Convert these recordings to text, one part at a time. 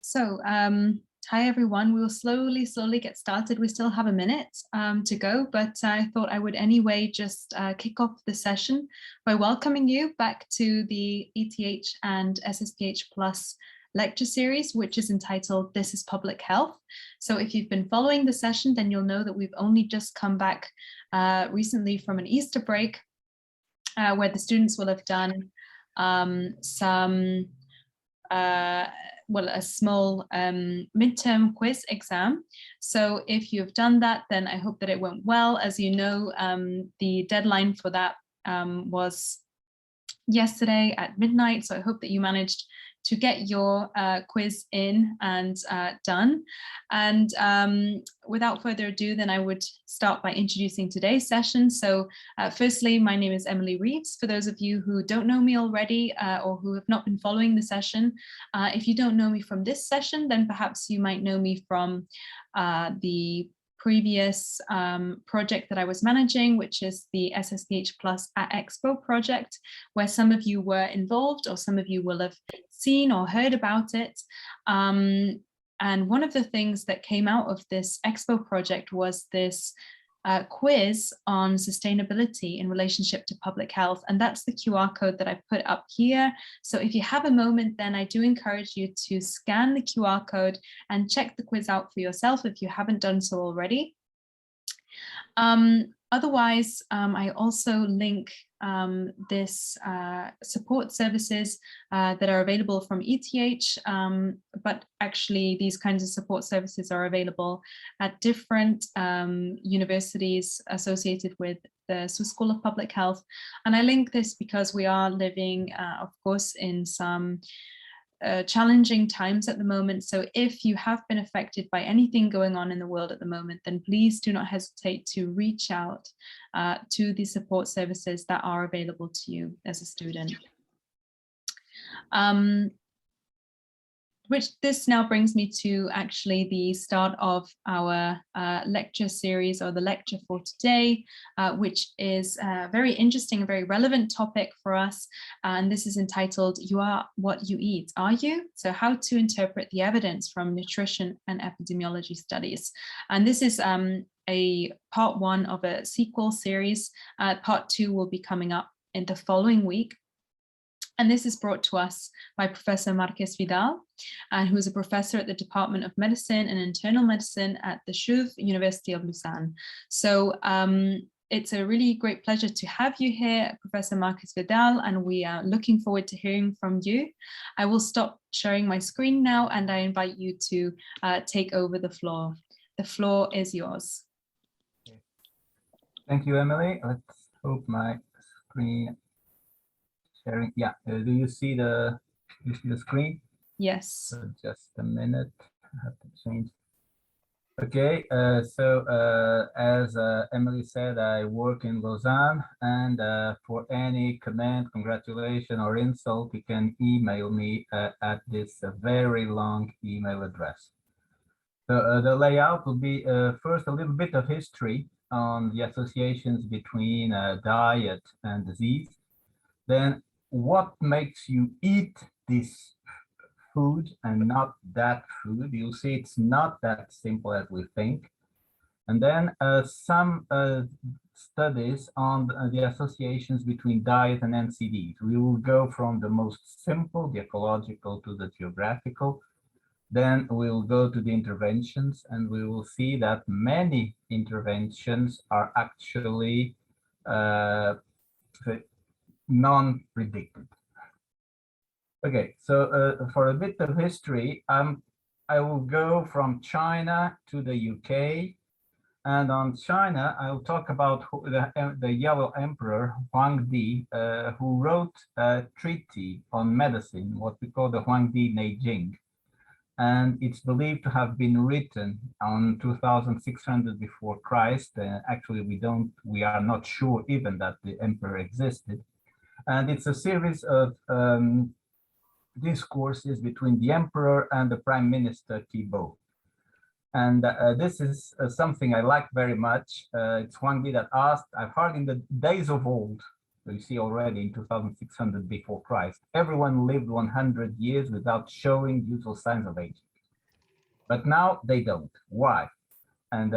Hi everyone, we'll slowly get started. We still have a minute to go, but I thought I would anyway just kick off the session by welcoming you back to the ETH and SSPH Plus lecture series, which is entitled This is Public Health. So if you've been following the session, then you'll know that we've only just come back recently from an Easter break where the students will have done a small midterm quiz exam. So if you've done that, then I hope that it went well. As you know, the deadline for that was yesterday at midnight. So I hope that you managed to get your quiz in and done. And without further ado, then I would start by introducing today's session. So firstly, my name is Emily Reeves. For those of you who don't know me already or who have not been following the session, if you don't know me from this session, then perhaps you might know me from the previous project that I was managing, which is the SSPH Plus at Expo project, where some of you were involved or some of you will have seen or heard about it. And one of the things that came out of this Expo project was this quiz on sustainability in relationship to public health. And that's the QR code that I put up here. So if you have a moment, then I do encourage you to scan the QR code and check the quiz out for yourself if you haven't done so already. Otherwise, I also link this support services that are available from ETH, but actually these kinds of support services are available at different universities associated with the Swiss School of Public Health. And I link this because we are living, of course, in some challenging times at the moment. So if you have been affected by anything going on in the world at the moment, then please do not hesitate to reach out to the support services that are available to you as a student. This now brings me to actually the start of our lecture series, or the lecture for today, which is a very interesting and very relevant topic for us. And this is entitled, You Are What You Eat, Are You? So how to interpret the evidence from nutrition and epidemiology studies. And this is a part one of a sequel series. Part two will be coming up in the following week. And this is brought to us by Professor Marques Vidal, who is a professor at the Department of Medicine and Internal Medicine at the CHUV, University of Lausanne. So it's a really great pleasure to have you here, Professor Marques Vidal, and we are looking forward to hearing from you. I will stop sharing my screen now, and I invite you to take over the floor. The floor is yours. Thank you, Emily. Let's hope my screen sharing. Yeah, do you see the screen? Yes. So just a minute, I have to change. Okay, as Emily said, I work in Lausanne, and for any comment, congratulation, or insult, you can email me at this very long email address. So the layout will be first a little bit of history on the associations between diet and disease. Then what makes you eat this food and not that food? You'll see it's not that simple as we think. And then some studies on the associations between diet and NCDs. We will go from the most simple, the ecological, to the geographical. Then we'll go to the interventions, and we will see that many interventions are actually non-predicted. Okay, so for a bit of history, I will go from China to the UK, and on China, I'll talk about the Yellow Emperor, Huangdi, who wrote a treaty on medicine, what we call the Huangdi Neijing. And it's believed to have been written on 2600 before Christ. Actually, we are not sure even that the emperor existed. And it's a series of discourses between the emperor and the prime minister Thibaut. And this is something I like very much. It's Huangdi that asked, I've heard in the days of old, you see already in 2600 before Christ, everyone lived 100 years without showing usual signs of aging. But now they don't. Why? And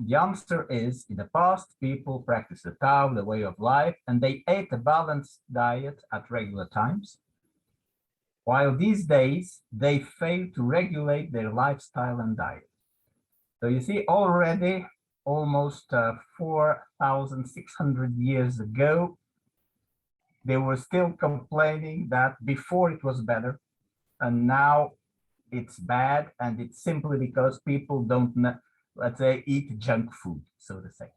the answer is, in the past, people practiced the Tao, the way of life, and they ate a balanced diet at regular times. While these days, they fail to regulate their lifestyle and diet. So you see, already almost 4,600 years ago, they were still complaining that before it was better, and now it's bad, and it's simply because people don't, let's say, eat junk food, so to say.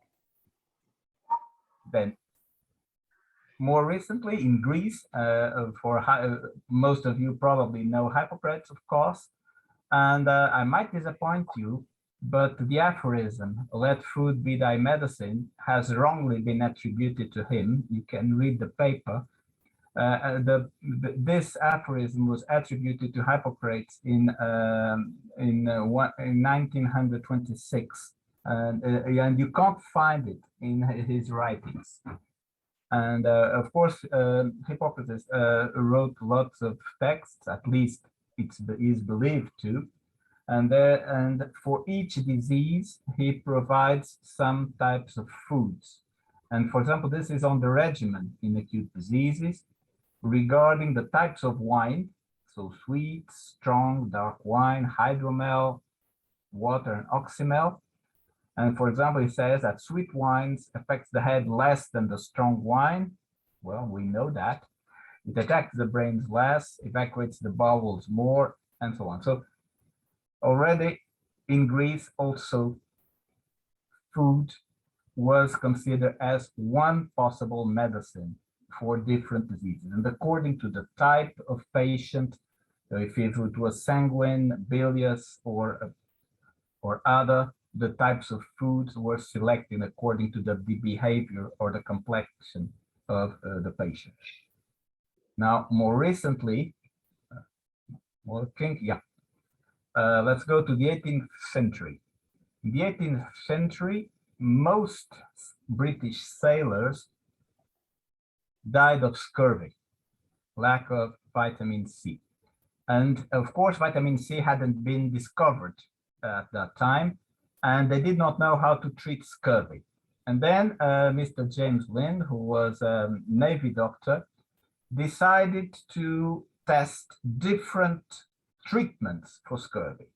Then, more recently in Greece, most of you probably know Hippocrates, of course, and I might disappoint you, but the aphorism, "Let food be thy medicine," has wrongly been attributed to him. You can read the paper. This aphorism was attributed to Hippocrates in 1926, and you can't find it in his writings. And of course, Hippocrates wrote lots of texts, at least it is believed to, and for each disease, he provides some types of foods. And for example, this is on the regimen in acute diseases regarding the types of wine, so sweet, strong, dark wine, hydromel, water, and oxymel. And for example, he says that sweet wines affects the head less than the strong wine. Well, we know that. It attacks the brains less, evacuates the bowels more, and so on. So already in Greece, also food was considered as one possible medicine for different diseases. And according to the type of patient, if it was sanguine, bilious, or other, the types of foods were selected according to the behavior or the complexion of the patient. Now, more recently, let's go to the 18th century. In the 18th century, most British sailors died of scurvy, lack of vitamin C. And of course, vitamin C hadn't been discovered at that time, and they did not know how to treat scurvy. And then Mr. James Lind, who was a Navy doctor, decided to test different treatments for scurvy.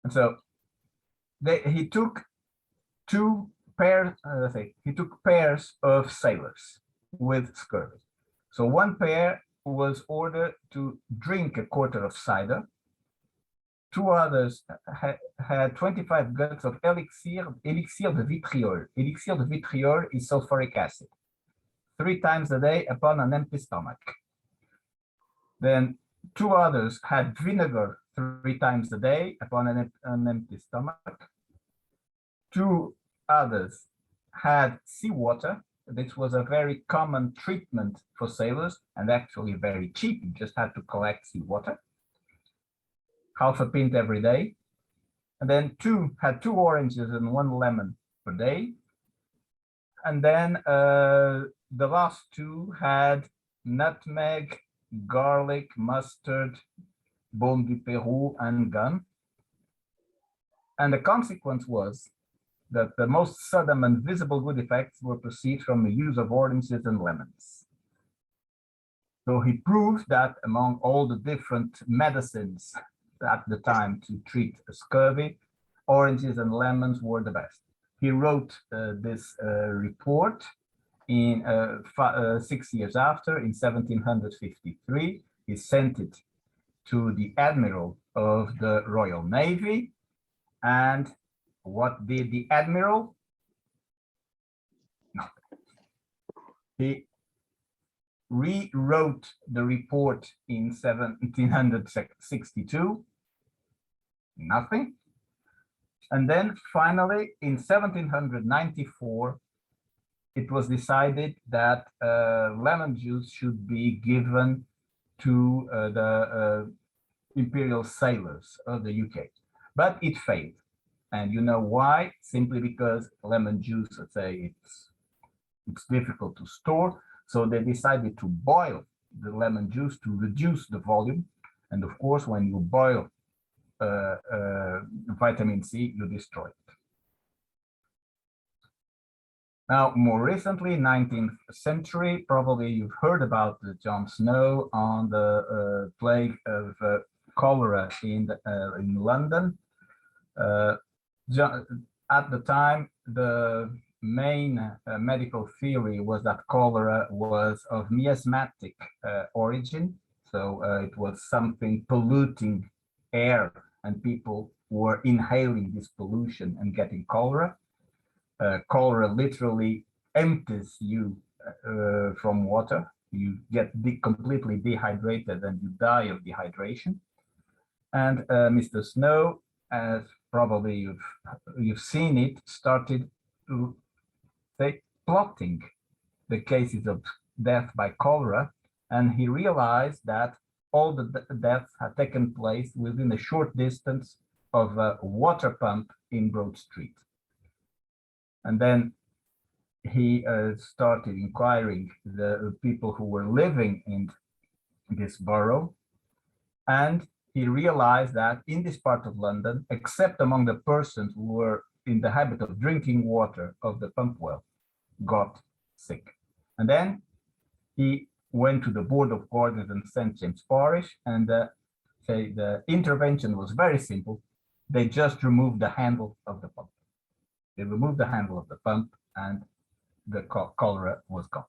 And so he took pairs of sailors with scurvy. So one pair was ordered to drink a quarter of cider. Two others had 25 guts of elixir de vitriol. Elixir de vitriol is sulfuric acid, 3 times a day upon an empty stomach. Then two others had vinegar 3 times a day upon an empty stomach. Two others had seawater. This was a very common treatment for sailors and actually very cheap. You just had to collect seawater, half a pint every day. And then had 2 oranges and 1 lemon per day. And then the last 2 had nutmeg, garlic, mustard, baume du Pérou, and gum. And the consequence was that the most sudden and visible good effects were perceived from the use of oranges and lemons. So he proved that among all the different medicines at the time to treat scurvy, oranges and lemons were the best. He wrote this report in 6 years after, in 1753. He sent it to the Admiral of the Royal Navy. And what did the Admiral? Nothing. He rewrote the report in 1762. Nothing. And then finally, in 1794, it was decided that lemon juice should be given to the imperial sailors of the UK. But it failed. And you know why? Simply because lemon juice, let's say, it's difficult to store. So they decided to boil the lemon juice to reduce the volume. And of course, when you boil vitamin C, you destroy it. Now, more recently, 19th century, probably you've heard about the John Snow on the plague of cholera in London. At the time, the main medical theory was that cholera was of miasmatic origin. So it was something polluting air, and people were inhaling this pollution and getting cholera. Cholera literally empties you from water. You get completely dehydrated and you die of dehydration. And Mr. Snow, as probably you've seen it, started to say plotting the cases of death by cholera, and he realized that all the deaths had taken place within a short distance of a water pump in Broad Street. And then he started inquiring the people who were living in this borough, and he realized that in this part of London, except among the persons who were in the habit of drinking water of the pump well, got sick. And then he went to the Board of Gardens in St. James Parish, and the intervention was very simple. They just removed the handle of the pump. They removed the handle of the pump, and the cholera was gone.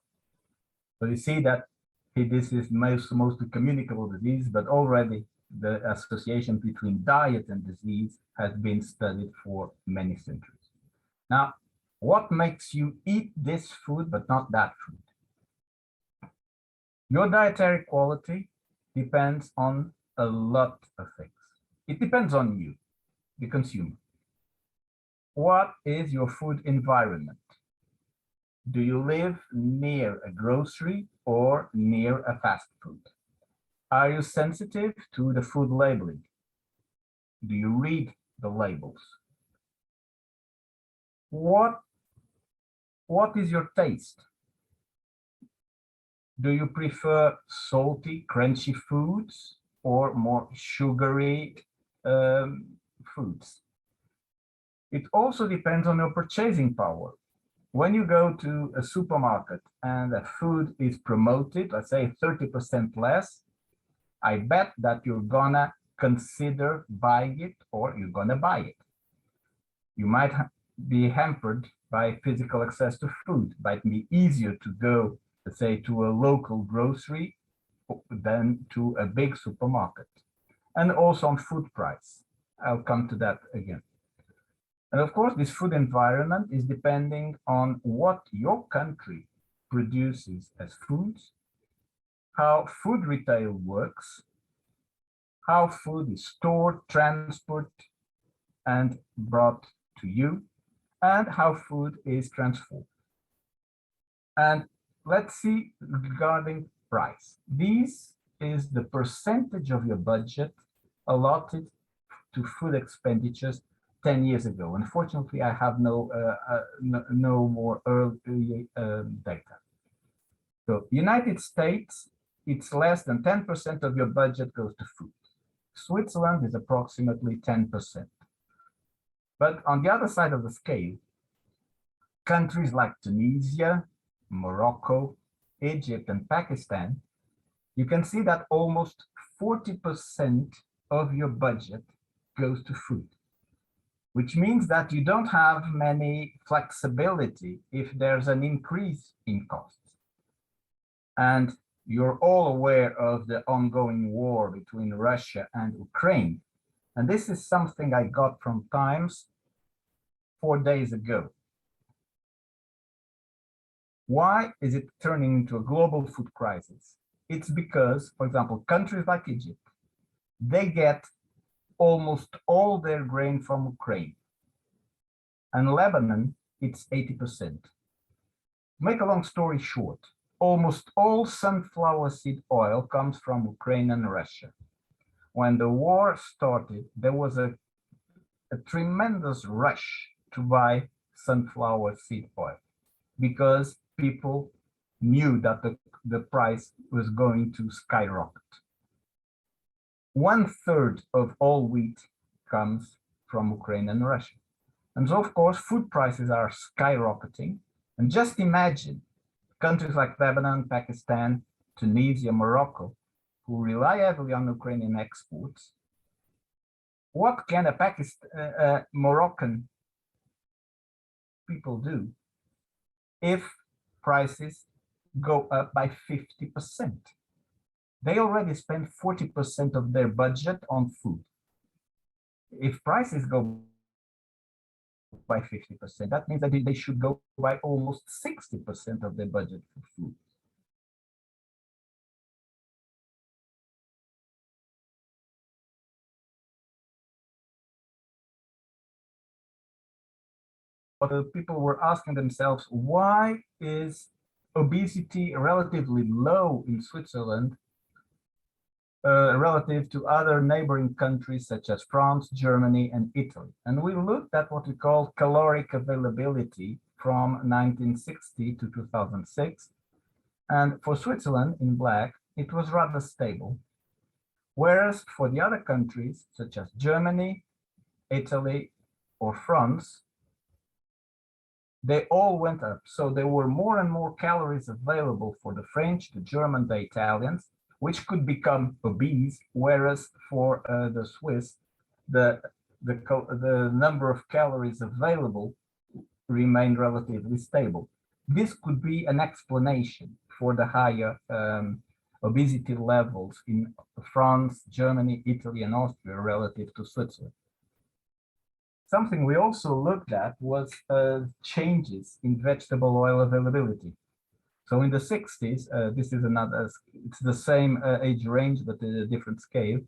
So you see that this is most communicable disease, but already the association between diet and disease has been studied for many centuries. Now, what makes you eat this food but not that food? Your dietary quality depends on a lot of things. It depends on you, the consumer. What is your food environment? Do you live near a grocery or near a fast food? Are you sensitive to the food labeling? Do you read the labels? What is your taste? Do you prefer salty, crunchy foods or more sugary foods? It also depends on your purchasing power. When you go to a supermarket and a food is promoted, let's say 30% less, I bet that you're gonna consider buying it, or you're gonna buy it. You might be hampered by physical access to food. It might be easier to go, let's say, to a local grocery than to a big supermarket. And also on food price. I'll come to that again. And of course, this food environment is depending on what your country produces as foods, how food retail works, how food is stored, transported, and brought to you, and how food is transformed. And let's see regarding price. This is the percentage of your budget allotted to food expenditures 10 years ago. Unfortunately, I have no more early data. So United States, it's less than 10% of your budget goes to food. Switzerland is approximately 10%. But on the other side of the scale, countries like Tunisia, Morocco, Egypt, and Pakistan, you can see that almost 40% of your budget goes to food, which means that you don't have many flexibility if there's an increase in costs. And you're all aware of the ongoing war between Russia and Ukraine. And this is something I got from Times 4 days ago. Why is it turning into a global food crisis? It's because, for example, countries like Egypt, they get almost all their grain from Ukraine. And Lebanon, it's 80%. To make a long story short, almost all sunflower seed oil comes from Ukraine and Russia. When the war started, there was a tremendous rush to buy sunflower seed oil because people knew that the price was going to skyrocket. 1/3 of all wheat comes from Ukraine and Russia. And so, of course, food prices are skyrocketing. And just imagine countries like Lebanon, Pakistan, Tunisia, Morocco, who rely heavily on Ukrainian exports. What can a Moroccan people do if prices go up by 50%? They already spend 40% of their budget on food. If prices go by 50%, that means that they should go by almost 60% of their budget for food. But people were asking themselves, why is obesity relatively low in Switzerland relative to other neighboring countries such as France, Germany, and Italy? And we looked at what we call caloric availability from 1960 to 2006. And for Switzerland, in black, it was rather stable. Whereas for the other countries, such as Germany, Italy, or France, they all went up. So there were more and more calories available for the French, the German, the Italians, which could become obese, whereas for the Swiss, the number of calories available remained relatively stable. This could be an explanation for the higher obesity levels in France, Germany, Italy, and Austria relative to Switzerland. Something we also looked at was changes in vegetable oil availability. So in the 60s, this is another, it's the same age range, but at a different scale.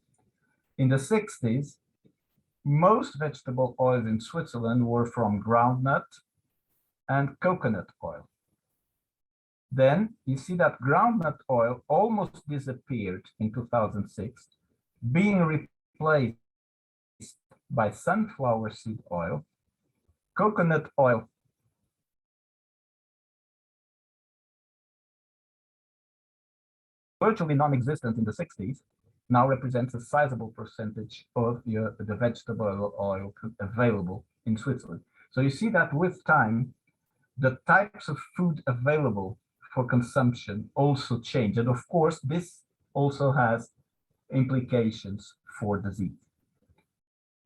In the 60s, most vegetable oils in Switzerland were from groundnut and coconut oil. Then you see that groundnut oil almost disappeared in 2006, being replaced by sunflower seed oil. Coconut oil virtually non-existent in the 60s, now represents a sizable percentage of the vegetable oil available in Switzerland. So you see that with time, the types of food available for consumption also change. And of course, this also has implications for disease.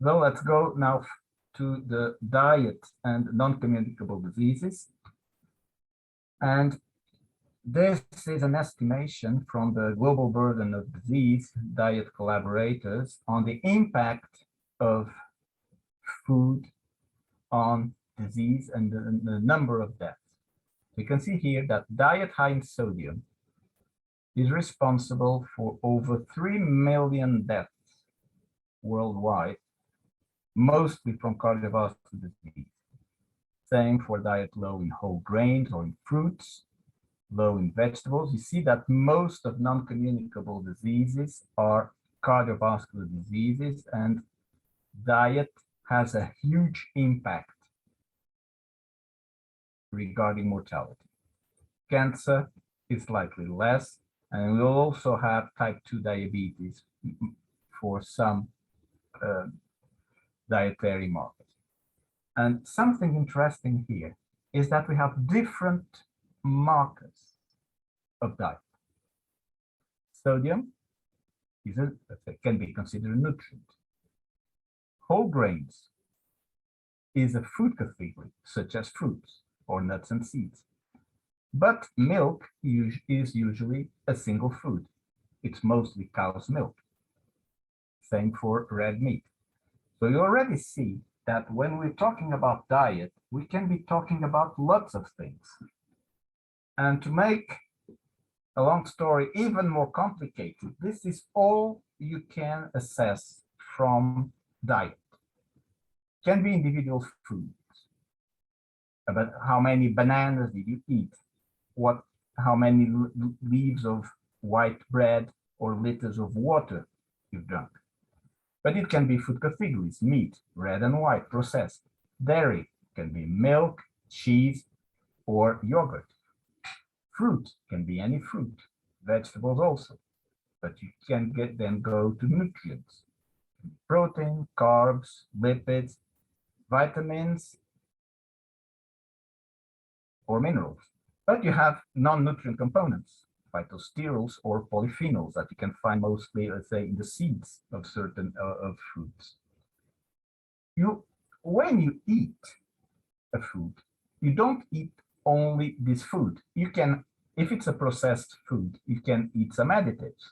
So let's go now to the diet and non-communicable diseases. And this is an estimation from the Global Burden of Disease Diet Collaborators on the impact of food on disease and the number of deaths. You can see here that diet high in sodium is responsible for over 3 million deaths worldwide, mostly from cardiovascular disease. Same for diet low in whole grains or in fruits, low in vegetables. You see that most of non-communicable diseases are cardiovascular diseases, and diet has a huge impact regarding mortality. Cancer is slightly less, and we will also have type 2 diabetes for some dietary markers. And something interesting here is that we have different markers of diet. Sodium can be considered a nutrient. Whole grains is a food category, such as fruits or nuts and seeds. But milk is usually a single food. It's mostly cow's milk. Same for red meat. So you already see that when we're talking about diet, we can be talking about lots of things. And to make a long story even more complicated, this is all you can assess from diet. Can be individual foods, about how many bananas did you eat, how many leaves of white bread or liters of water you've drunk. But it can be food categories: meat, red and white, processed. Dairy can be milk, cheese, or yogurt. Fruit can be any fruit, vegetables also, but you can then go to nutrients. protein, carbs, lipids, vitamins, or minerals. But you have non-nutrient components, phytosterols or polyphenols that you can find mostly, let's say, in the seeds of certain of fruits. When you eat a food, you don't eat only this food. You can, if it's a processed food, you can eat some additives,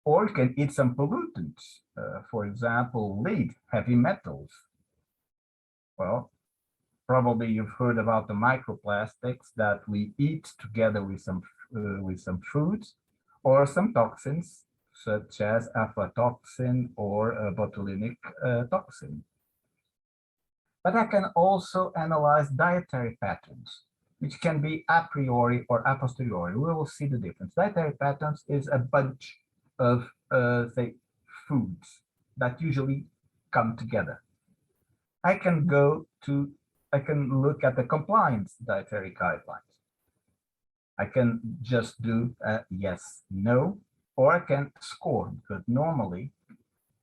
or you can eat some pollutants. For example, lead, heavy metals. Well, probably you've heard about the microplastics that we eat together with some foods, or some toxins such as aflatoxin or botulinum toxin. But I can also analyze dietary patterns, which can be a priori or a posteriori. We will see the difference. Dietary patterns is a bunch of, say, foods that usually come together. I can look at the compliance dietary guidelines. I can just do yes, no, or I can score, because normally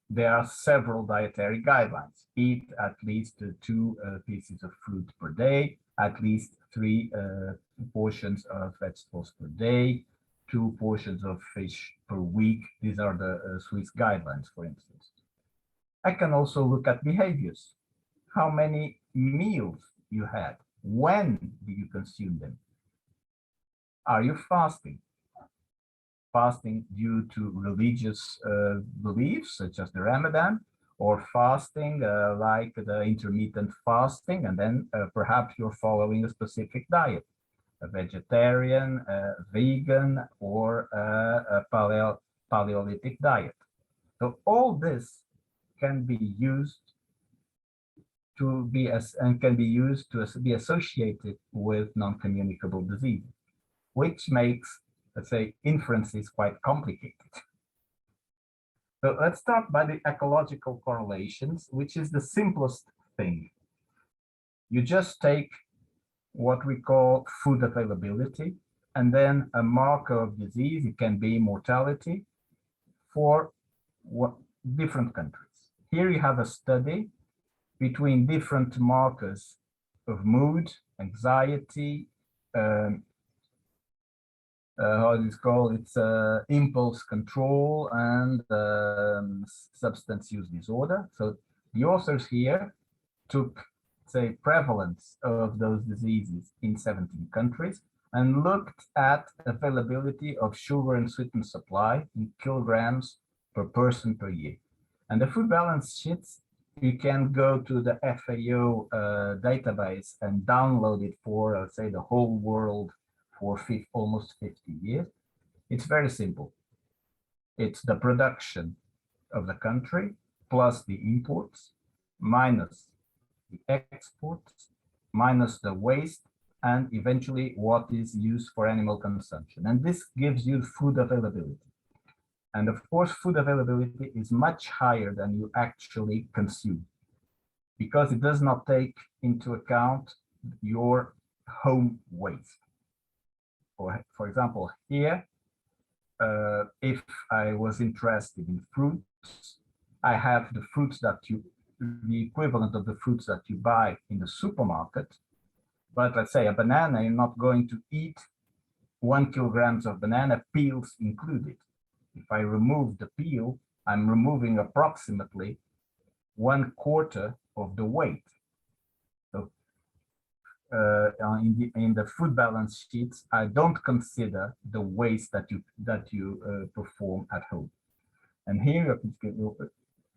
there are several dietary guidelines. Eat at least 2 pieces of fruit per day, at least 3 portions of vegetables per day, 2 portions of fish per week. These are the Swiss guidelines, for instance. I can also look at behaviors. How many meals you had? When do you consume them? Are you fasting? Fasting due to religious beliefs, such as the Ramadan, or fasting like the intermittent fasting, and then perhaps you're following a specific diet, a vegetarian, vegan, or a Paleolithic diet. So all this can be used to be associated with non-communicable disease, which makes, let's say, inferences quite complicated. So let's start by the ecological correlations, which is the simplest thing. You just take what we call food availability, and then a marker of disease. It can be mortality for different countries. Here you have a study between different markers of mood, anxiety, how is it called? It's impulse control and substance use disorder. So the authors here took, say, prevalence of those diseases in 17 countries and looked at availability of sugar and sweetened supply in kilograms per person per year. And the food balance sheets, you can go to the FAO database and download it for, let's say, the whole world for almost 50 years. It's very simple. It's the production of the country plus the imports minus the exports minus the waste and eventually what is used for animal consumption. And this gives you food availability. And of course, food availability is much higher than you actually consume because it does not take into account your home waste. For example, here, if I was interested in fruits, I have the fruits the equivalent of the fruits that you buy in the supermarket. But let's say a banana, you're not going to eat 1 kilogram of banana, peels included. If I remove the peel, I'm removing approximately 1/4 of the weight. So in the food balance sheets, I don't consider the waste that you perform at home. And here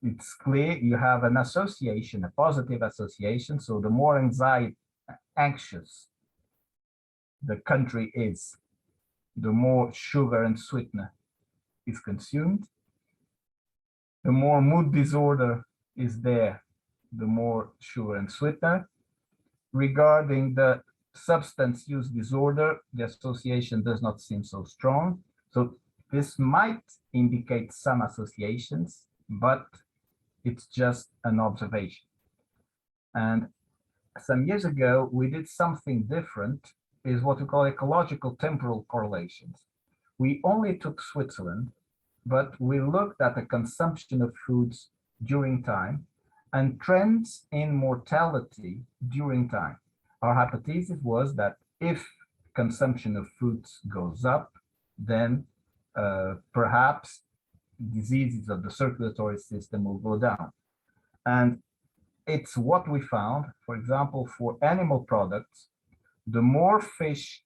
it's clear you have an association, a positive association. So the more anxious the country is, the more sugar and sweetener is consumed. The more mood disorder is there, the more sugar and sweetener. Regarding the substance use disorder, the association does not seem so strong. So this might indicate some associations, but it's just an observation. And some years ago, we did something different, is what we call ecological temporal correlations. We only took Switzerland, but we looked at the consumption of foods during time and trends in mortality during time. Our hypothesis was that if consumption of fruits goes up, then perhaps diseases of the circulatory system will go down. And it's what we found. For example, for animal products, the more fish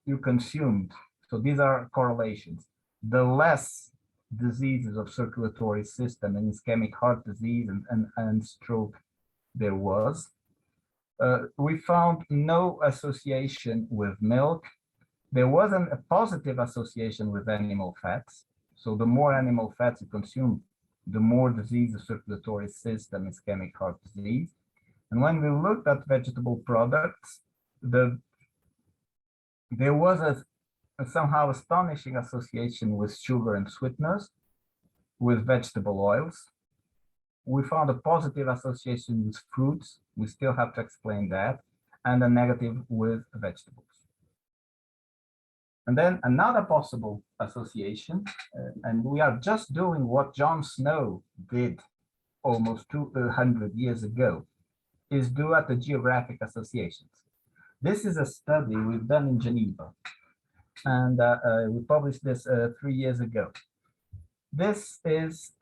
you consumed, so these are correlations, the less diseases of circulatory system and ischemic heart disease and stroke there was. We found no association with milk. There wasn't a positive association with animal fats. So the more animal fats you consume, the more disease of circulatory system, ischemic heart disease. And when we looked at vegetable products, there was a somehow astonishing association with sugar and sweeteners, with vegetable oils. We found a positive association with fruits. We still have to explain that, and a negative with vegetables. And then another possible association, and we are just doing what John Snow did almost 200 years ago, is due at the Geographic Associations. This is a study we've done in Geneva, and we published this 3 years ago. This is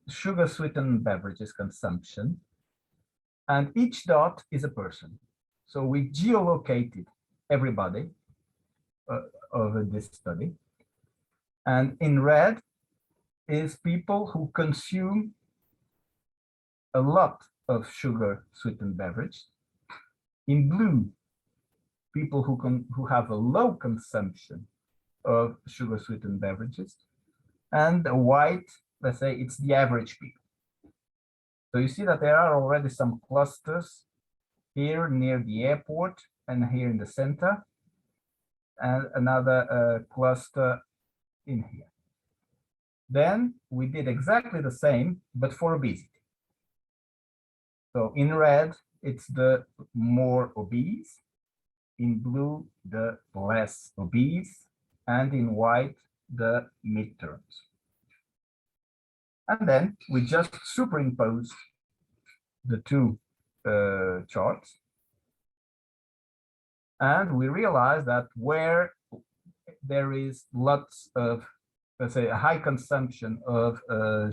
sugar-sweetened beverages consumption, and each dot is a person. So we geolocated everybody over this study, and in red is people who consume a lot of sugar-sweetened beverage. In blue, people who have a low consumption of sugar-sweetened beverages, and white, let's say it's the average people. So you see that there are already some clusters here near the airport and here in the center, and another cluster in here. Then we did exactly the same, but for obesity. So in red, it's the more obese, in blue, the less obese, and in white, the midterms. And then we just superimpose the two charts. And we realize that where there is lots of, let's say, a high consumption of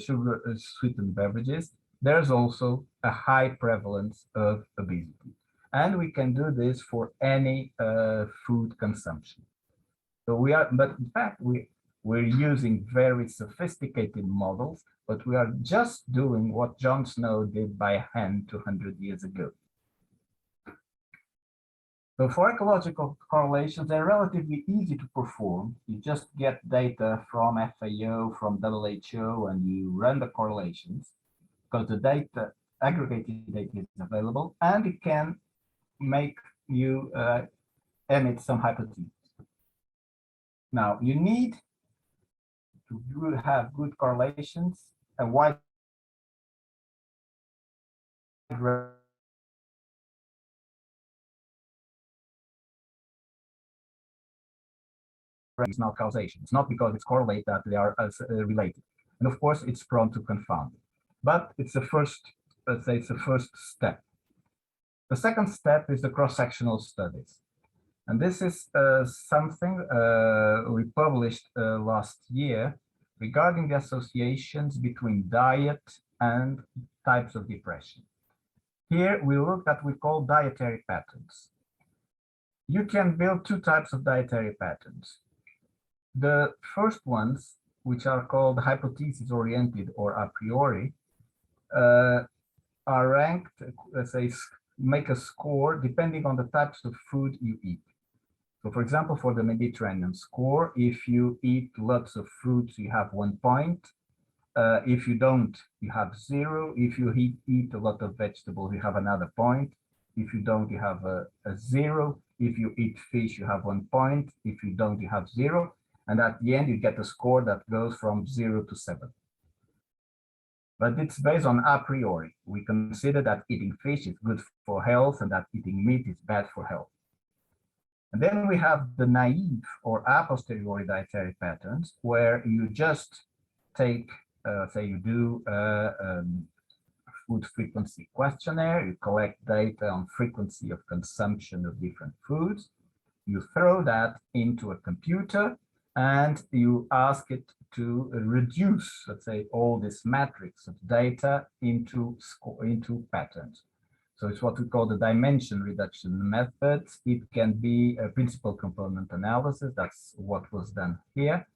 sugar-sweetened beverages, there's also a high prevalence of obesity. And we can do this for any food consumption. So we are, but in fact, we're using very sophisticated models, but we are just doing what John Snow did by hand 200 years ago. So for ecological correlations, they're relatively easy to perform. You just get data from FAO, from WHO, and you run the correlations because the data, aggregated data is available, and it can make you emit some hypotheses. Now, you need to have good correlations, a wide is not causation. It's not because it's correlated that they are related. And of course, it's prone to confounding. But it's the first, let's say, it's the first step. The second step is the cross-sectional studies. And this is something we published last year regarding the associations between diet and types of depression. Here we looked at what we call dietary patterns. You can build two types of dietary patterns. The first ones, which are called hypothesis-oriented or a priori, are ranked, let's say, make a score depending on the types of food you eat. So for example, for the Mediterranean score, if you eat lots of fruits, you have 1 point. If you don't, you have 0. If you eat a lot of vegetables, you have another point. If you don't, you have a 0. If you eat fish, you have 1 point. If you don't, you have 0. And at the end, you get a score that goes from 0 to 7. But it's based on a priori. We consider that eating fish is good for health and that eating meat is bad for health. And then we have the naive or a posteriori dietary patterns, where you just take say you do food frequency questionnaire, you collect data on frequency of consumption of different foods, you throw that into a computer, and you ask it to reduce, let's say, all this matrix of data into patterns. So it's what we call the dimension reduction method. It can be a principal component analysis. That's what was done here.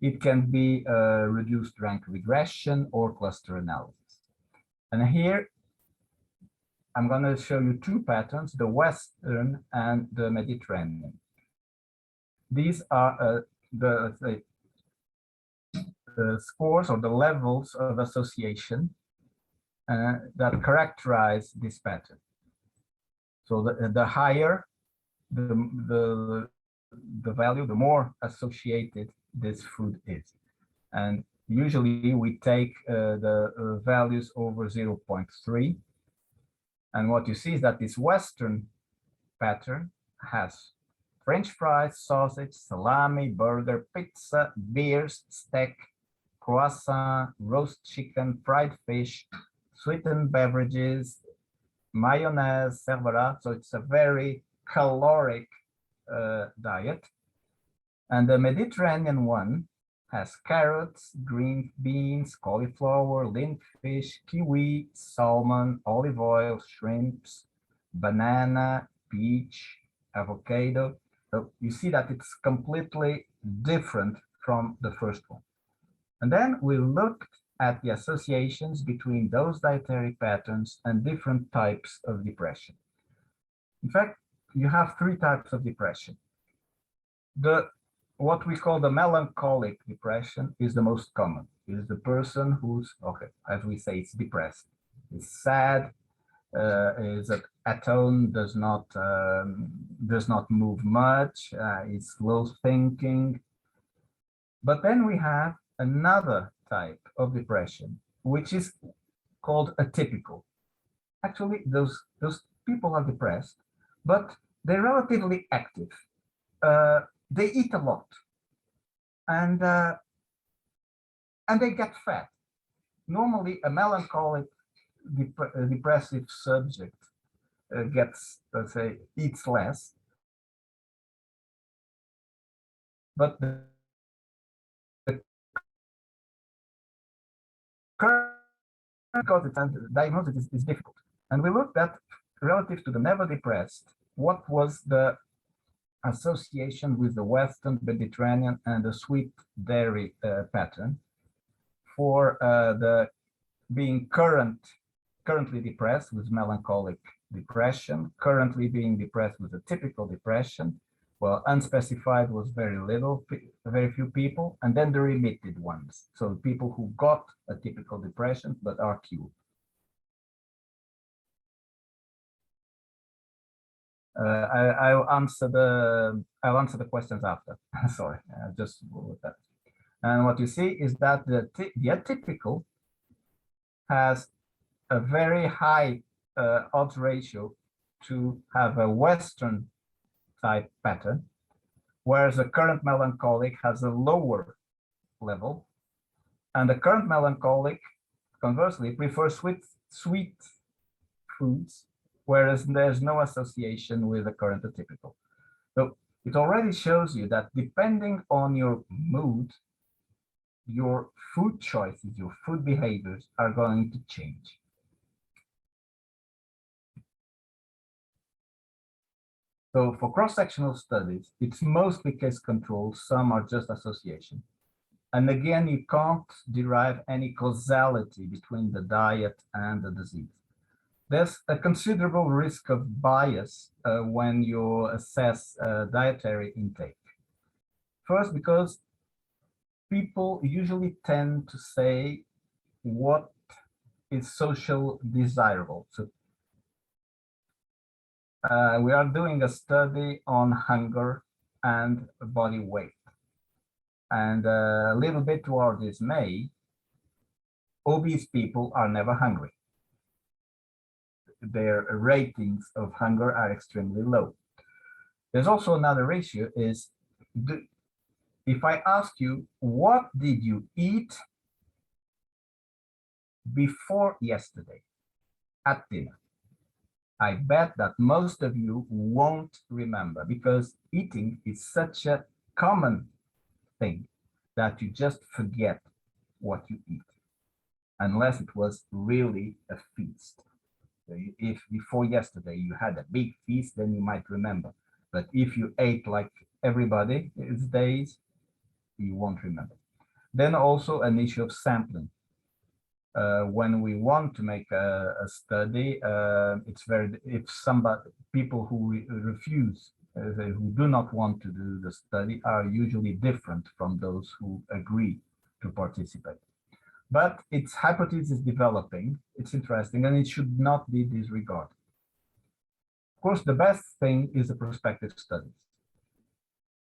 It can be a reduced rank regression or cluster analysis. And here, I'm going to show you two patterns, the Western and the Mediterranean. These are the scores or the levels of association that characterize this pattern. So the higher the value, the more associated this food is. And usually we take the values over 0.3. And what you see is that this Western pattern has French fries, sausage, salami, burger, pizza, beers, steak, croissant, roast chicken, fried fish, sweetened beverages, mayonnaise, cervera. So it's a very caloric diet. And the Mediterranean one has carrots, green beans, cauliflower, lean fish, kiwi, salmon, olive oil, shrimps, banana, peach, avocado. So you see that it's completely different from the first one. And then we looked at the associations between those dietary patterns and different types of depression. In fact, you have three types of depression. What we call the melancholic depression is the most common. It is the person who's, okay, as we say, it's depressed, is sad, is at home, does not move much, is slow thinking. But then we have another type of depression, which is called atypical. Actually, those people are depressed, but they're relatively active. They eat a lot, and they get fat. Normally, a melancholic depressive subject gets, let's say, eats less, but the current diagnosis is difficult. And we looked at, relative to the never depressed, what was the association with the Western Mediterranean and the sweet dairy pattern for the being currently depressed with melancholic depression, currently being depressed with a typical depression. Well, unspecified was very few people, and then the remitted ones. So people who got a typical depression but are cured. I'll answer the questions after. Sorry, just with that. And what you see is that the atypical has a very high odds ratio to have a Western type pattern, whereas the current melancholic has a lower level, and the current melancholic, conversely, prefers sweet foods, whereas there's no association with the current atypical. So it already shows you that depending on your mood, your food choices, your food behaviors are going to change. So for cross-sectional studies, it's mostly case control, some are just association. And again, you can't derive any causality between the diet and the disease. There's a considerable risk of bias when you assess dietary intake. First, because people usually tend to say what is social desirable. So we are doing a study on hunger and body weight. And a little bit to our dismay, obese people are never hungry. Their ratings of hunger are extremely low. There's also another ratio is, if I ask you, what did you eat before yesterday at dinner. I bet that most of you won't remember because eating is such a common thing that you just forget what you eat, unless it was really a feast. If before yesterday you had a big feast, then you might remember. But if you ate like everybody these days, you won't remember. Then also an issue of sampling. When we want to make a study, it's very, if people who refuse, who do not want to do the study are usually different from those who agree to participate. But its hypothesis developing, it's interesting, and it should not be disregarded. Of course, the best thing is the prospective studies.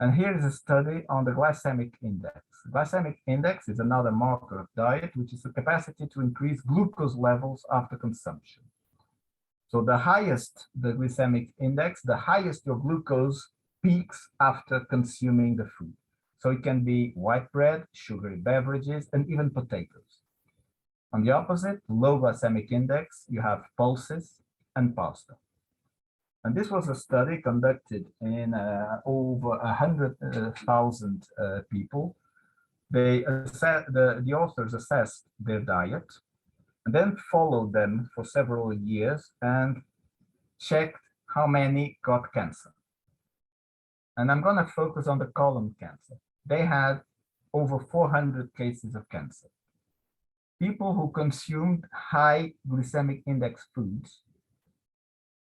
And here is a study on the glycemic index. Glycemic index is another marker of diet, which is the capacity to increase glucose levels after consumption. So the highest the glycemic index, the highest your glucose peaks after consuming the food. So it can be white bread, sugary beverages, and even potatoes. On the opposite, low glycemic index, you have pulses and pasta. And this was a study conducted in over 100,000 people. The authors assessed their diet and then followed them for several years and checked how many got cancer. And I'm going to focus on the colon cancer. They had over 400 cases of cancer. People who consumed high glycemic index foods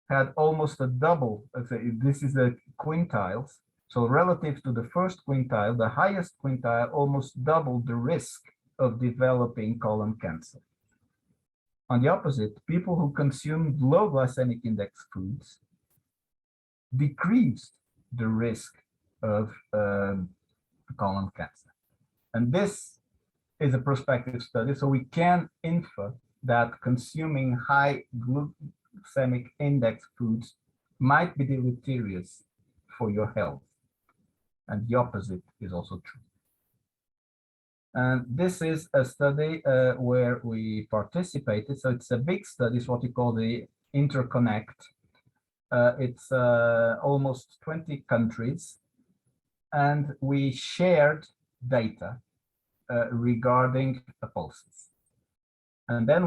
had almost a double, this is the quintiles. So relative to the first quintile, the highest quintile almost doubled the risk of developing colon cancer. On the opposite, people who consumed low glycemic index foods decreased the risk of colon cancer. And this is a prospective study, so we can infer that consuming high glycemic index foods might be deleterious for your health. And the opposite is also true. And this is a study where we participated. So it's a big study, it's what we call the interconnect. It's almost 20 countries. And we shared data regarding the pulses. And then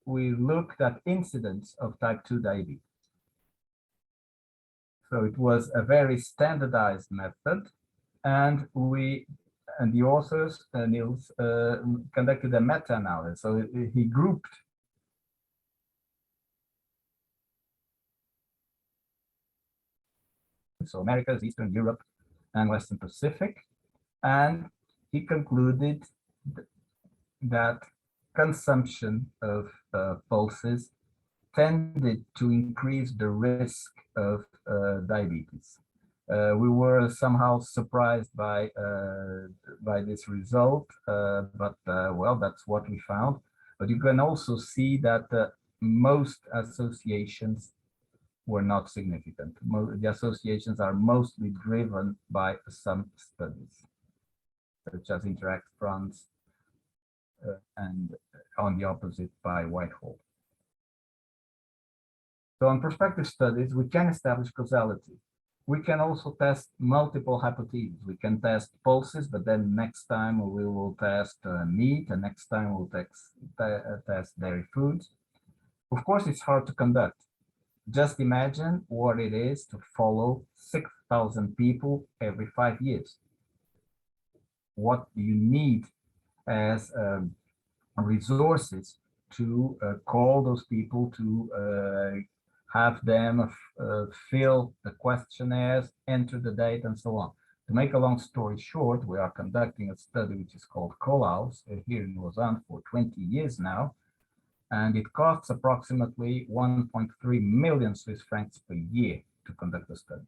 we looked at incidence of type 2 diabetes. So it was a very standardized method, and the authors, Niels, conducted a meta-analysis. So he grouped Americas, Eastern Europe, and Western Pacific, and he concluded that consumption of pulses tended to increase the risk of diabetes. We were somehow surprised by this result, but well, that's what we found. But you can also see that most associations were not significant. The associations are mostly driven by some studies, such as Interact France, and on the opposite by Whitehall. So on prospective studies, we can establish causality. We can also test multiple hypotheses. We can test pulses, but then next time we will test meat, and next time we'll test dairy foods. Of course, it's hard to conduct. Just imagine what it is to follow 6,000 people every 5 years. What do you need as resources to call those people, to have them fill the questionnaires, enter the data, and so on. To make a long story short, we are conducting a study which is called COLAUS here in Lausanne for 20 years now, and it costs approximately 1.3 million Swiss francs per year to conduct the study.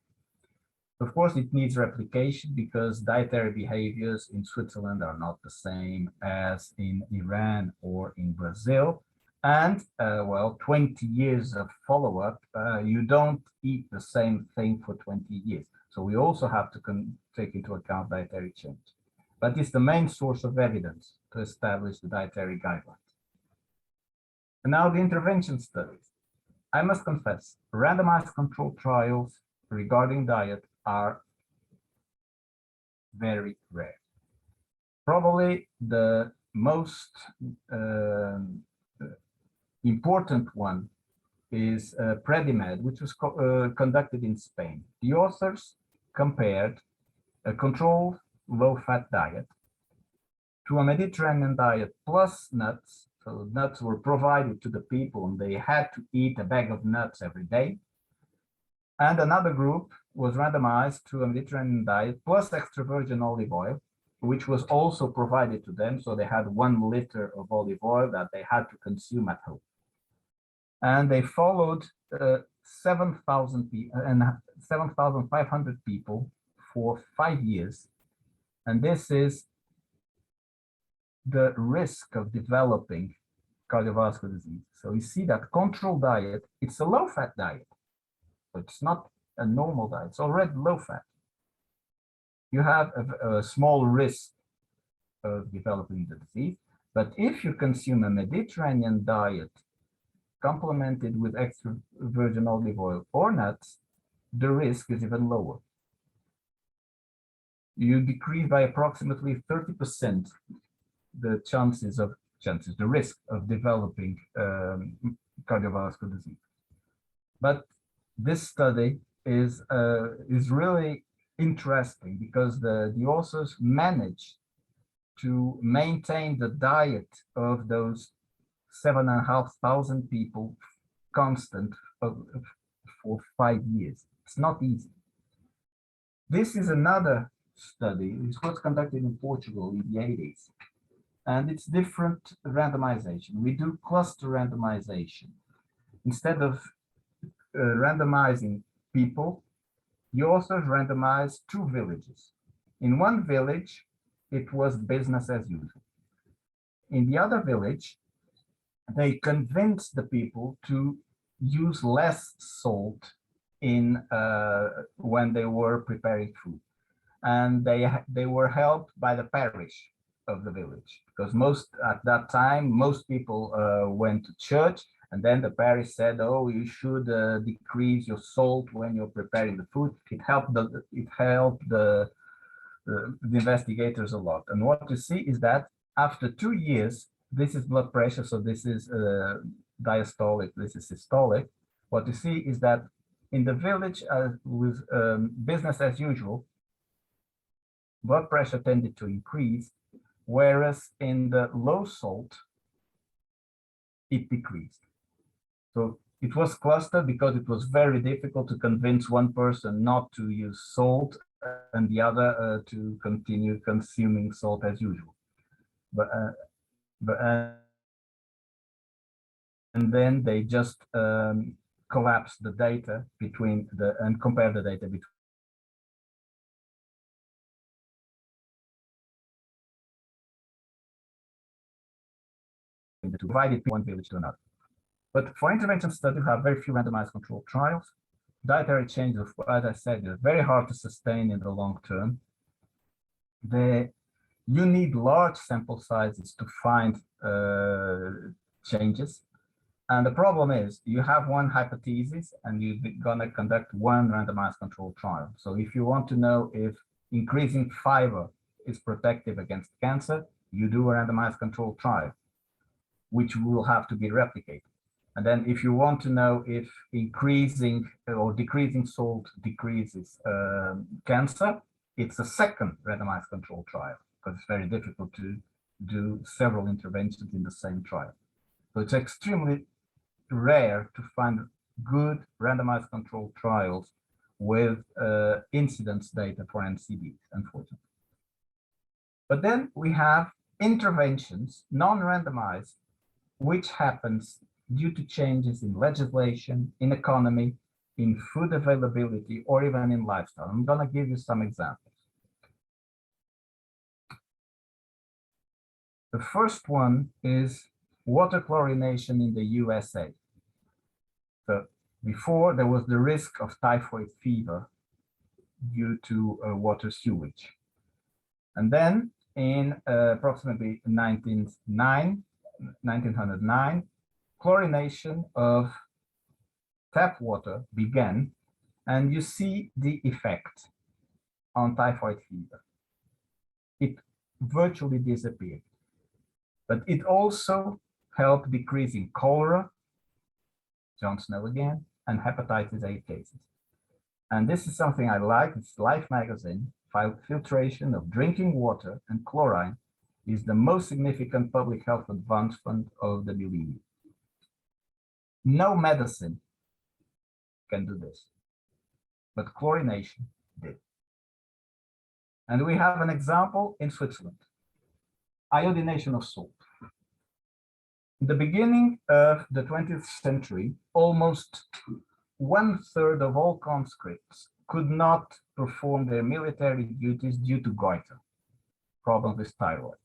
Of course, it needs replication because dietary behaviors in Switzerland are not the same as in Iran or in Brazil. And well, 20 years of follow-up, you don't eat the same thing for 20 years. So we also have to take into account dietary change. but it's the main source of evidence to establish the dietary guidelines. And now the intervention studies. I must confess, randomized controlled trials regarding diet are very rare. Probably the most important one is Predimed, which was conducted in Spain. The authors compared a controlled low-fat diet to a Mediterranean diet plus nuts. So nuts were provided to the people and they had to eat a bag of nuts every day. And another group was randomized to a Mediterranean diet plus extra virgin olive oil, which was also provided to them. So they had 1 liter of olive oil that they had to consume at home. And they followed 7,500 people for 5 years. And this is the risk of developing cardiovascular disease. So you see that control diet, it's a low-fat diet. So it's not a normal diet, it's already low-fat. You have a small risk of developing the disease, but if you consume a Mediterranean diet complemented with extra virgin olive oil or nuts, the risk is even lower. You decrease by approximately 30% the the risk of developing cardiovascular disease. But this study is really interesting because the authors managed to maintain the diet of those 7,500 people constant for 5 years. It's not easy. This is another study. It was conducted in Portugal in the 80s. And it's different randomization. We do cluster randomization. Instead of randomizing people, the authors randomized 2 villages. In one village, it was business as usual. In the other village, they convinced the people to use less salt in when they were preparing food. And they were helped by the parish of the village, because at that time, most people went to church, and then the parish said, oh, you should decrease your salt when you're preparing the food. It helped the investigators a lot. And what you see is that after 2 years, this is blood pressure, so this is diastolic, this is systolic. What you see is that in the village with business as usual, blood pressure tended to increase, whereas in the low salt, it decreased. So it was clustered because it was very difficult to convince one person not to use salt and the other to continue consuming salt as usual. And then they just collapsed the data and compared the data between the two, divided one village to another. But for intervention studies, we have very few randomized controlled trials. Dietary changes, as I said, is very hard to sustain in the long term. You need large sample sizes to find changes. And the problem is you have one hypothesis and you're gonna conduct one randomized controlled trial. So if you want to know if increasing fiber is protective against cancer, you do a randomized controlled trial, which will have to be replicated. And then if you want to know if increasing or decreasing salt decreases cancer, it's a second randomized controlled trial, because it's very difficult to do several interventions in the same trial. So it's extremely rare to find good randomized controlled trials with incidence data for NCDs, unfortunately. But then we have interventions, non-randomized, which happens due to changes in legislation, in economy, in food availability, or even in lifestyle. I'm going to give you some examples. The first one is water chlorination in the USA. So before, there was the risk of typhoid fever due to water sewage. And then in approximately 1909, chlorination of tap water began, and you see the effect on typhoid fever. It virtually disappeared, but it also helped decreasing cholera, John Snow again, and hepatitis A cases. And this is something I like. It's Life magazine. Filtration of drinking water and chlorine is the most significant public health advancement of the millennium. No medicine can do this, but chlorination did. And we have an example in Switzerland. Iodination of salt. In the beginning of the 20th century, almost 1/3 of all conscripts could not perform their military duties due to goiter, problem with thyroid.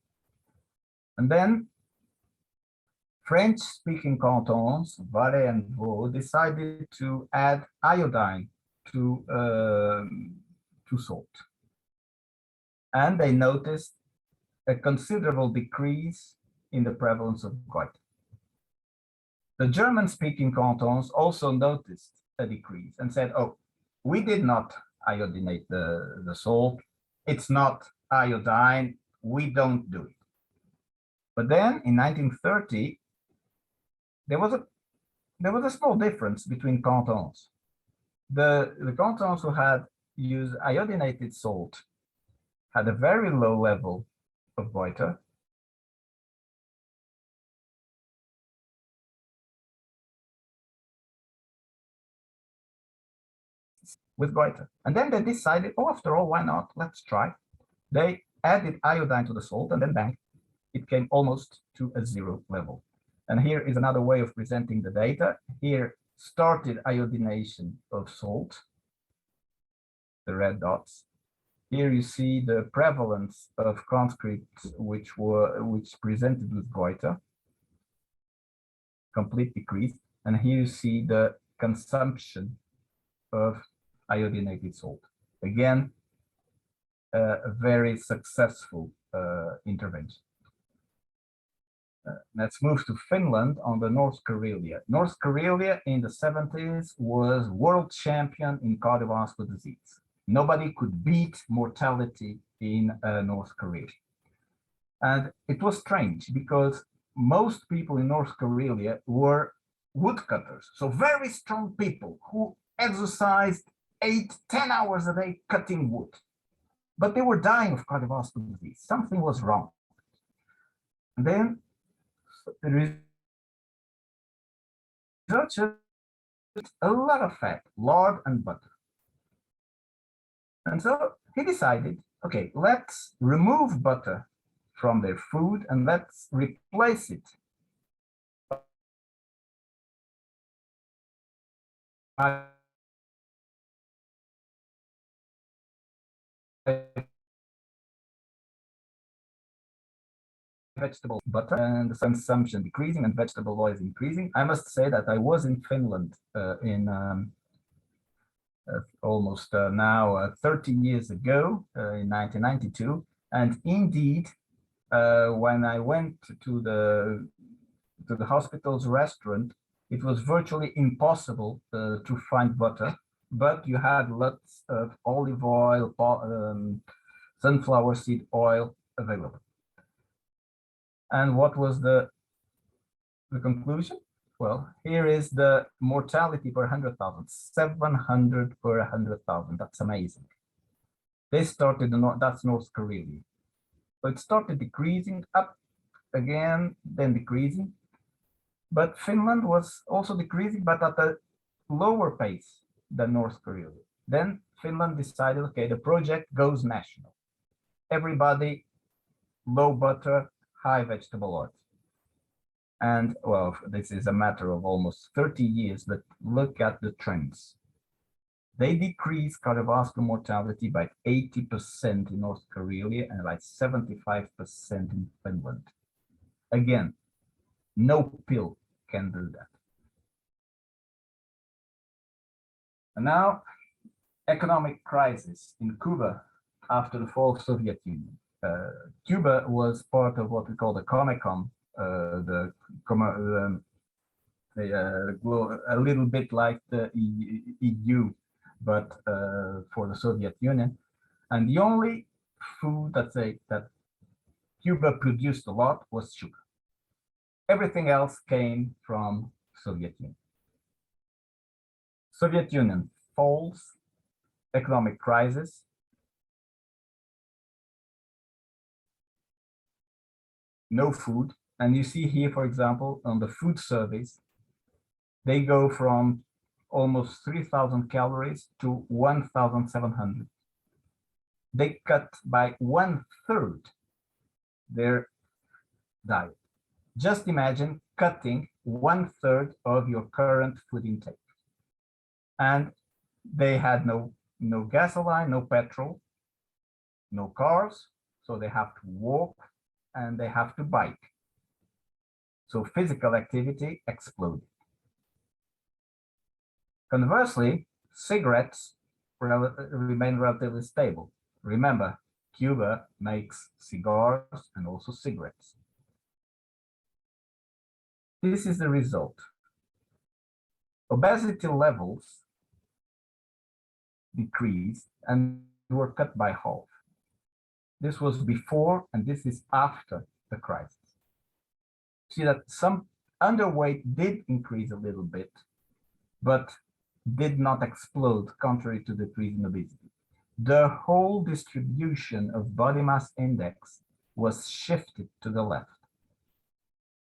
And then French-speaking cantons, Valais and Vaud, decided to add iodine to salt. And they noticed a considerable decrease in the prevalence of goiter. The German-speaking cantons also noticed a decrease and said, oh, we did not iodinate the salt. It's not iodine. We don't do it. But then in 1930, there was a small difference between cantons. The cantons who had used iodinated salt had a very low level of goiter. With goiter. And then they decided, oh, after all, why not? Let's try. They added iodine to the salt, and then bang, it came almost to a 0 level. And here is another way of presenting the data. Here started iodination of salt, the red dots. Here you see the prevalence of conscripts which presented with goiter, complete decrease. And here you see the consumption of iodinated salt. Again, a very successful intervention. Let's move to Finland on the North Karelia. North Karelia in the 70s was world champion in cardiovascular disease. Nobody could beat mortality in North Karelia. And it was strange because most people in North Karelia were woodcutters, so very strong people who exercised 8-10 hours a day cutting wood. But they were dying of cardiovascular disease. Something was wrong. And then the researchers a lot of fat, lard and butter. And so he decided, okay, let's remove butter from their food and let's replace it by vegetable butter, and the consumption decreasing and vegetable oil is increasing. I must say that I was in Finland almost now 30 years ago, in 1992, and indeed, when I went to the hospital's restaurant, it was virtually impossible to find butter, but you had lots of olive oil, sunflower seed oil available. And what was the conclusion? Well, here is the mortality per 100,000, 700 per 100,000. That's amazing. They started, that's North Karelia. So it started decreasing up again, then decreasing. But Finland was also decreasing, but at a lower pace than North Karelia. Then Finland decided, okay, the project goes national. Everybody, low butter, high vegetable oil. And well, this is a matter of almost 30 years, but look at the trends. They decrease cardiovascular mortality by 80% in North Karelia and by 75% in Finland. Again, no pill can do that. And now, economic crisis in Cuba after the fall of the Soviet Union. Cuba was part of what we call the Comecon, a little bit like the EU, but for the Soviet Union. And the only food that Cuba produced a lot was sugar. Everything else came from Soviet Union. Soviet Union falls, economic crisis. No food. And you see here, for example, on the food surveys, they go from almost 3,000 calories to 1,700. They cut by 1/3 their diet. Just imagine cutting 1/3 of your current food intake. And they had no gasoline, no petrol, no cars, so they have to walk and they have to bike. So physical activity exploded. Conversely, cigarettes remain relatively stable. Remember, Cuba makes cigars and also cigarettes. This is the result. Obesity levels decreased and were cut by half. This was before and this is after the crisis. See that some underweight did increase a little bit, but did not explode, contrary to decrease in obesity. The whole distribution of body mass index was shifted to the left.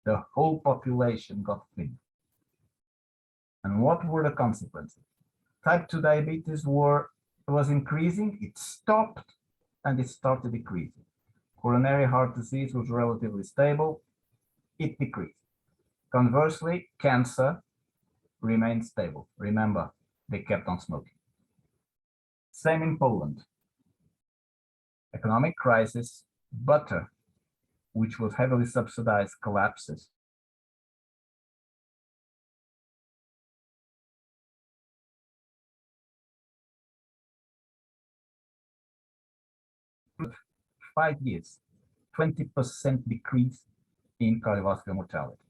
The whole population got thin. And what were the consequences? Type 2 diabetes was increasing, it stopped, and it started decreasing. Coronary heart disease was relatively stable, it decreased. Conversely, cancer remained stable. Remember, they kept on smoking. Same in Poland. Economic crisis, butter, which was heavily subsidized, collapses. For 5 years, 20% decrease in cardiovascular mortality.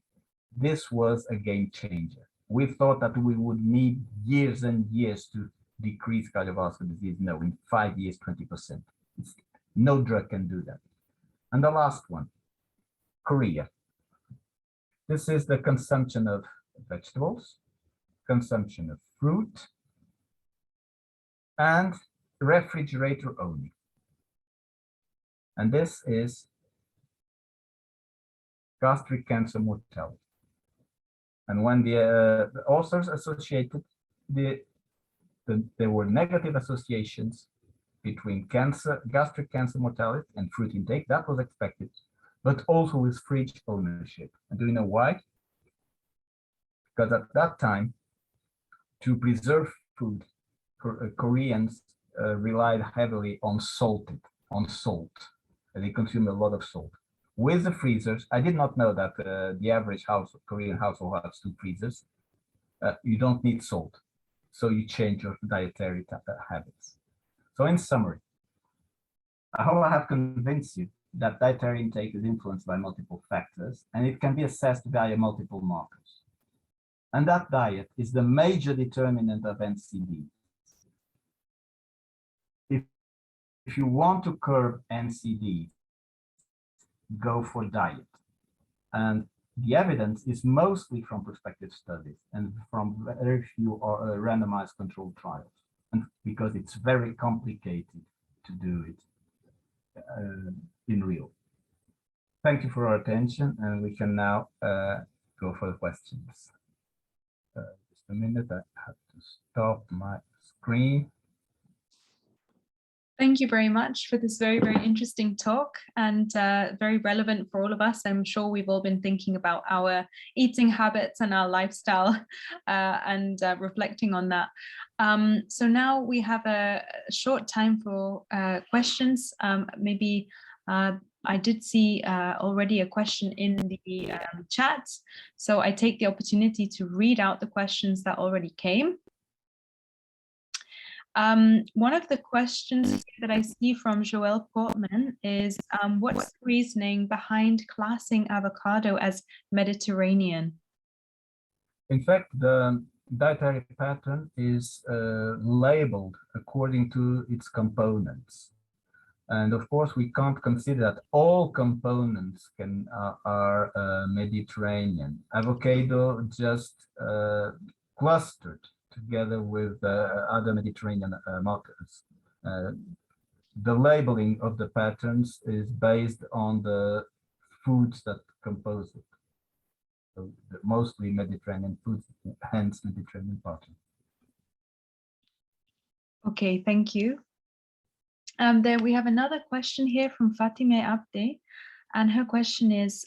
This was a game changer. We thought that we would need years and years to decrease cardiovascular disease. No, in 5 years, 20%. No drug can do that. And the last one, Korea. This is the consumption of vegetables, consumption of fruit, and refrigerator only. And this is gastric cancer mortality. And when the authors associated, there were negative associations between gastric cancer mortality and fruit intake. That was expected, but also with fridge ownership. And do you know why? Because at that time, to preserve food, Koreans relied heavily on salt. And they consumed a lot of salt. With the freezers, I did not know that the average Korean household has 2 freezers. You don't need salt, so you change your dietary habits. So in summary, I hope I have convinced you that dietary intake is influenced by multiple factors, and it can be assessed via multiple markers. And that diet is the major determinant of NCD. If you want to curb NCD, go for diet. And the evidence is mostly from prospective studies and from very few randomized controlled trials, and because it's very complicated to do it in real. Thank you for your attention, and we can now go for the questions. Just a minute, I have to stop my screen. Thank you very much for this very, very interesting talk, and very relevant for all of us. I'm sure we've all been thinking about our eating habits and our lifestyle and reflecting on that. So now we have a short time for questions. Maybe I did see already a question in the chat, so I take the opportunity to read out the questions that already came. One of the questions that I see from Joelle Portman is, what's the reasoning behind classing avocado as Mediterranean? In fact, the dietary pattern is labeled according to its components. And of course, we can't consider that all components are Mediterranean. Avocado just clustered together with other Mediterranean markers. The labeling of the patterns is based on the foods that compose it. So mostly Mediterranean foods, hence Mediterranean pattern. Okay, thank you. Then we have another question here from Fatime Abde, and her question is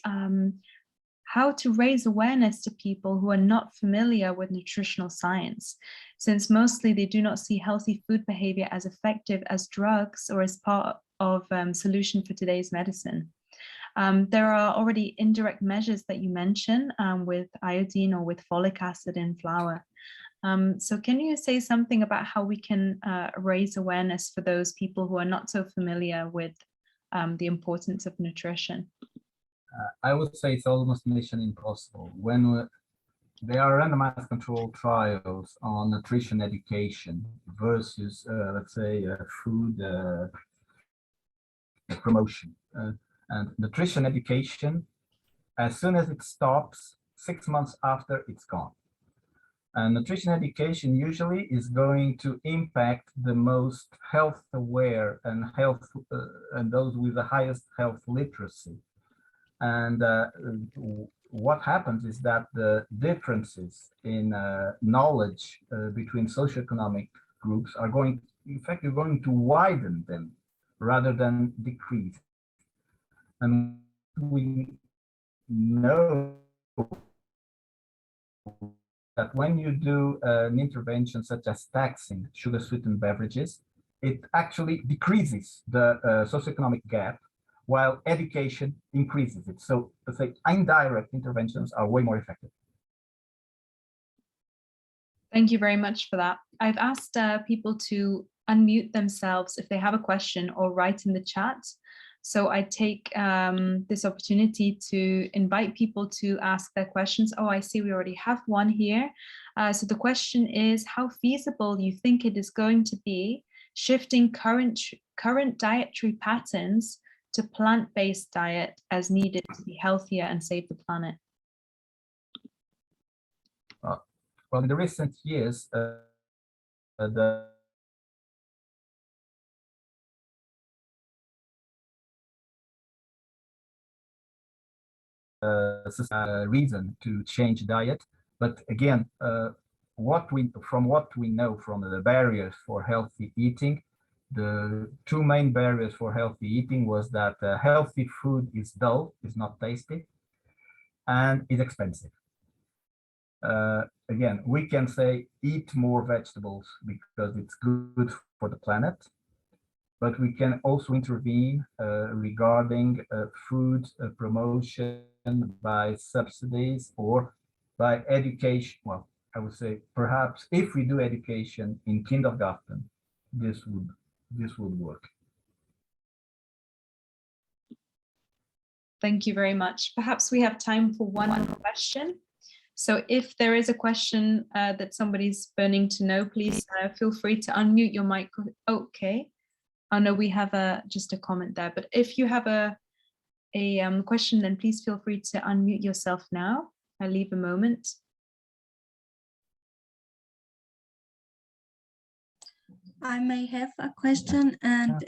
how to raise awareness to people who are not familiar with nutritional science, since mostly they do not see healthy food behavior as effective as drugs or as part of solution for today's medicine. There are already indirect measures that you mention with iodine or with folic acid in flour. So can you say something about how we can raise awareness for those people who are not so familiar with the importance of nutrition? I would say it's almost mission impossible. When there are randomized controlled trials on nutrition education versus, let's say, food promotion. And nutrition education, as soon as it stops, 6 months after, it's gone. And nutrition education usually is going to impact the most health aware and those with the highest health literacy. And what happens is that the differences in knowledge between socioeconomic groups are going, in fact, you're going to widen them rather than decrease. And we know that when you do an intervention such as taxing sugar-sweetened beverages, it actually decreases the socioeconomic gap, while education increases it. So let's say indirect interventions are way more effective. Thank you very much for that. I've asked people to unmute themselves if they have a question or write in the chat. So I take this opportunity to invite people to ask their questions. Oh, I see we already have one here. So the question is, how feasible you think it is going to be shifting current dietary patterns to plant-based diet as needed to be healthier and save the planet? Well, in the recent years, the reason to change diet, but again, from what we know from the barriers for healthy eating, the two main barriers for healthy eating was that healthy food is dull, is not tasty, and is expensive. Again, we can say eat more vegetables because it's good for the planet, but we can also intervene regarding food promotion by subsidies or by education. Well, I would say perhaps if we do education in kindergarten, this would work. Thank you very much. Perhaps we have time for one more question. So if there is a question that somebody's burning to know, please feel free to unmute your mic. Okay. Oh no, we have just a comment there. But if you have a question, then please feel free to unmute yourself now. I'll leave a moment. I may have a question, and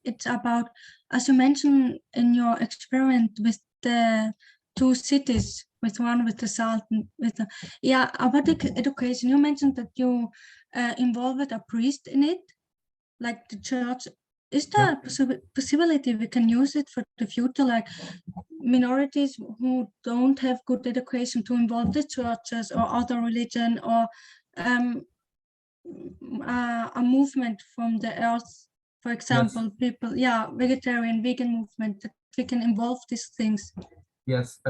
it's about, as you mentioned in your experiment with the two cities, with one with the salt and with the, about the education. You mentioned that you involved a priest in it, like the church. Is there a possibility we can use it for the future, like minorities who don't have good education, to involve the churches or other religion, or a movement from the earth, for example, people, vegetarian, vegan movement, that we can involve these things? Yes,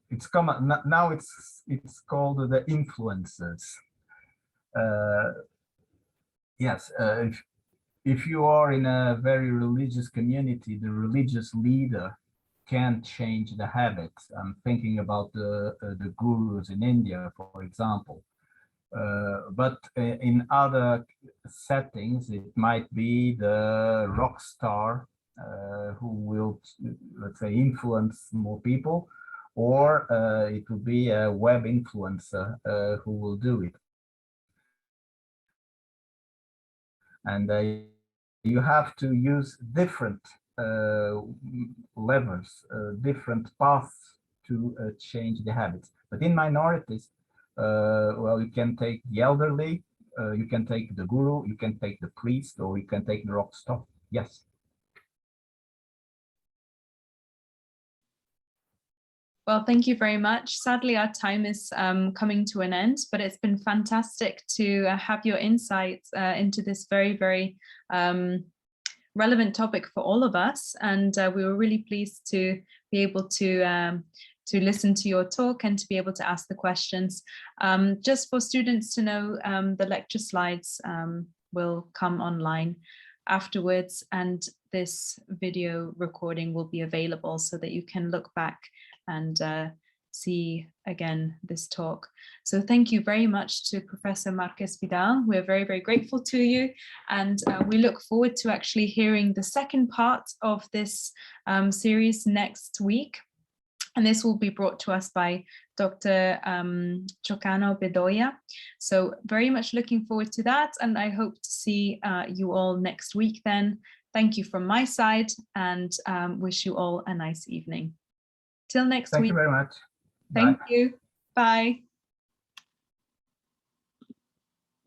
it's common now. It's called the influencers. Yes, if you are in a very religious community, the religious leader can change the habits. I'm thinking about the gurus in India, for example. But in other settings, it might be the rock star who will, let's say, influence more people, or it will be a web influencer who will do it. And you have to use different levers, different paths to change the habits. But in minorities, well, you can take the elderly, you can take the guru, you can take the priest, or you can take the rock star. Yes. Well, thank you very much. Sadly, our time is coming to an end, but it's been fantastic to have your insights into this very, very relevant topic for all of us. And we were really pleased to be able to listen to your talk and to be able to ask the questions. Just for students to know, the lecture slides will come online afterwards, and this video recording will be available so that you can look back and see again this talk. So thank you very much to Professor Marques Vidal. We're very, very grateful to you, and we look forward to actually hearing the second part of this series next week. And this will be brought to us by Dr. Chocano Bedoya. So very much looking forward to that, and I hope to see you all next week then. Thank you from my side, and wish you all a nice evening. Till next week. Thank you very much. Thank Bye. you. Bye.